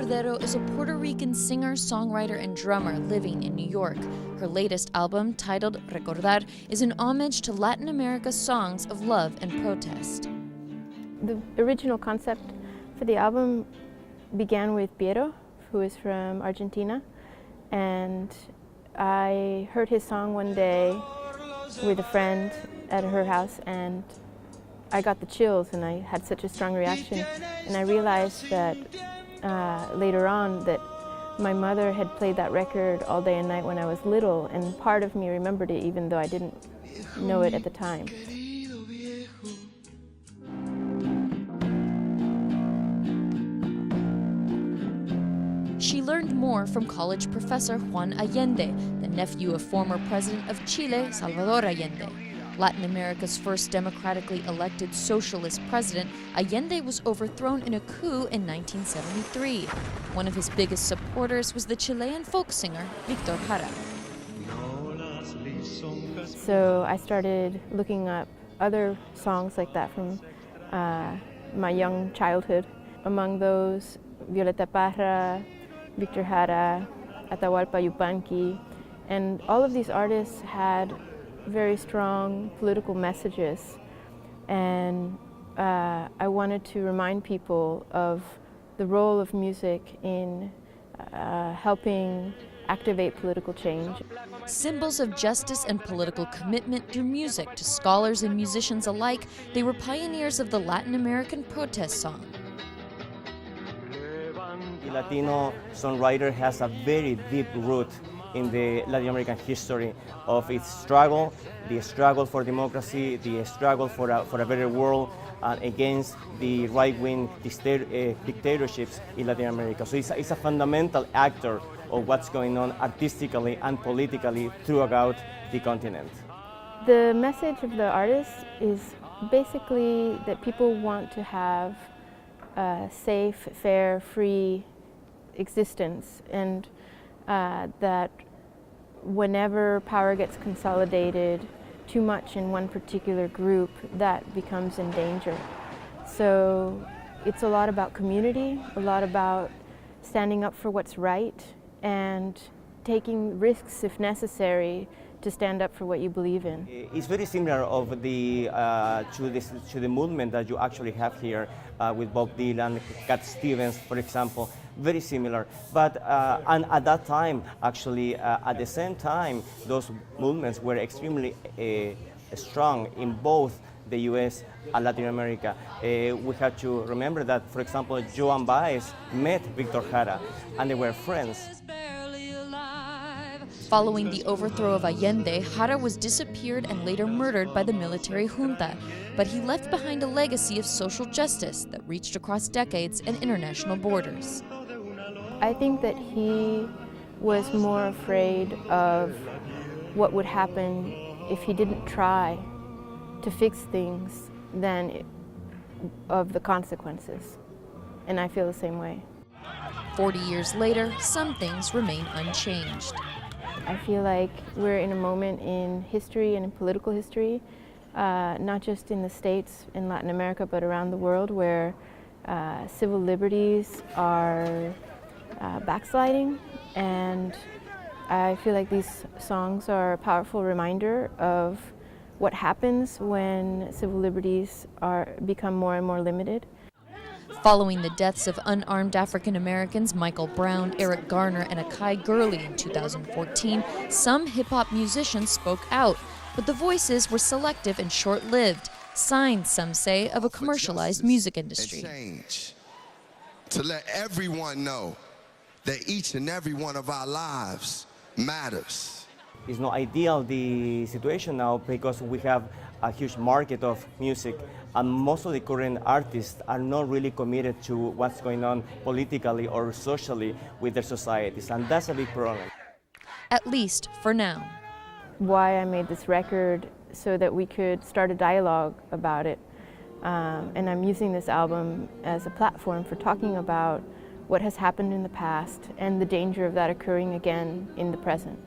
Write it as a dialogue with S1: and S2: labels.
S1: Escudero is a Puerto Rican singer, songwriter, and drummer living in New York. Her latest album, titled Recordar, is an homage to Latin America's songs of love and protest.
S2: The original concept for the album began with Piero, who is from Argentina, and I heard his song one day with a friend at her house, and I got the chills and I had such a strong reaction, and I realized that later on that my mother had played that record all day and night when I was little, and part of me remembered it even though I didn't know it at the time.
S1: She learned more from college professor Juan Allende, the nephew of former president of Chile, Salvador Allende. Latin America's first democratically elected socialist president, Allende was overthrown in a coup in 1973. One of his biggest supporters was the Chilean folk singer Víctor Jara.
S2: So I started looking up other songs like that from my young childhood. Among those, Violeta Parra, Víctor Jara, Atahualpa Yupanqui, and all of these artists had very strong political messages, and I wanted to remind people of the role of music in helping activate political change.
S1: Symbols of justice and political commitment through music to scholars and musicians alike, they were pioneers of the Latin American protest song.
S3: The Latino songwriter has a very deep root in the Latin American history of its struggle, the struggle for democracy, the struggle for a better world against the right-wing dictatorships in Latin America. So it's a fundamental actor of what's going on artistically and politically throughout the continent.
S2: The message of the artist is basically that people want to have a safe, fair, free existence, and that whenever power gets consolidated too much in one particular group, that becomes in danger. So it's a lot about community, a lot about standing up for what's right, and taking risks if necessary to stand up for what you believe in.
S3: It's very similar to the movement that you actually have here with Bob Dylan, Cat Stevens, for example. Very similar, but and at that time, actually, at the same time, those movements were extremely strong in both the U.S. and Latin America. We have to remember that, for example, Joan Baez met Víctor Jara, and they were friends.
S1: Following the overthrow of Allende, Jara was disappeared and later murdered by the military junta, but he left behind a legacy of social justice that reached across decades and international borders.
S2: I think that he was more afraid of what would happen if he didn't try to fix things than of the consequences, and I feel the same way.
S1: 40 years later, some things remain unchanged.
S2: I feel like we're in a moment in history and in political history, not just in the States, in Latin America, but around the world, where civil liberties are backsliding, and I feel like these songs are a powerful reminder of what happens when civil liberties become more and more limited.
S1: Following the deaths of unarmed African Americans Michael Brown, Eric Garner, and Akai Gurley in 2014, some hip-hop musicians spoke out, but the voices were selective and short-lived, signs, some say, of a commercialized music industry.
S4: Change, to let everyone know that each and every one of our lives matters.
S3: It's not ideal, the situation now, because we have a huge market of music, and most of the current artists are not really committed to what's going on politically or socially with their societies, and that's a big problem.
S1: At least for now.
S2: Why I made this record, so that we could start a dialogue about it, and I'm using this album as a platform for talking about what has happened in the past and the danger of that occurring again in the present.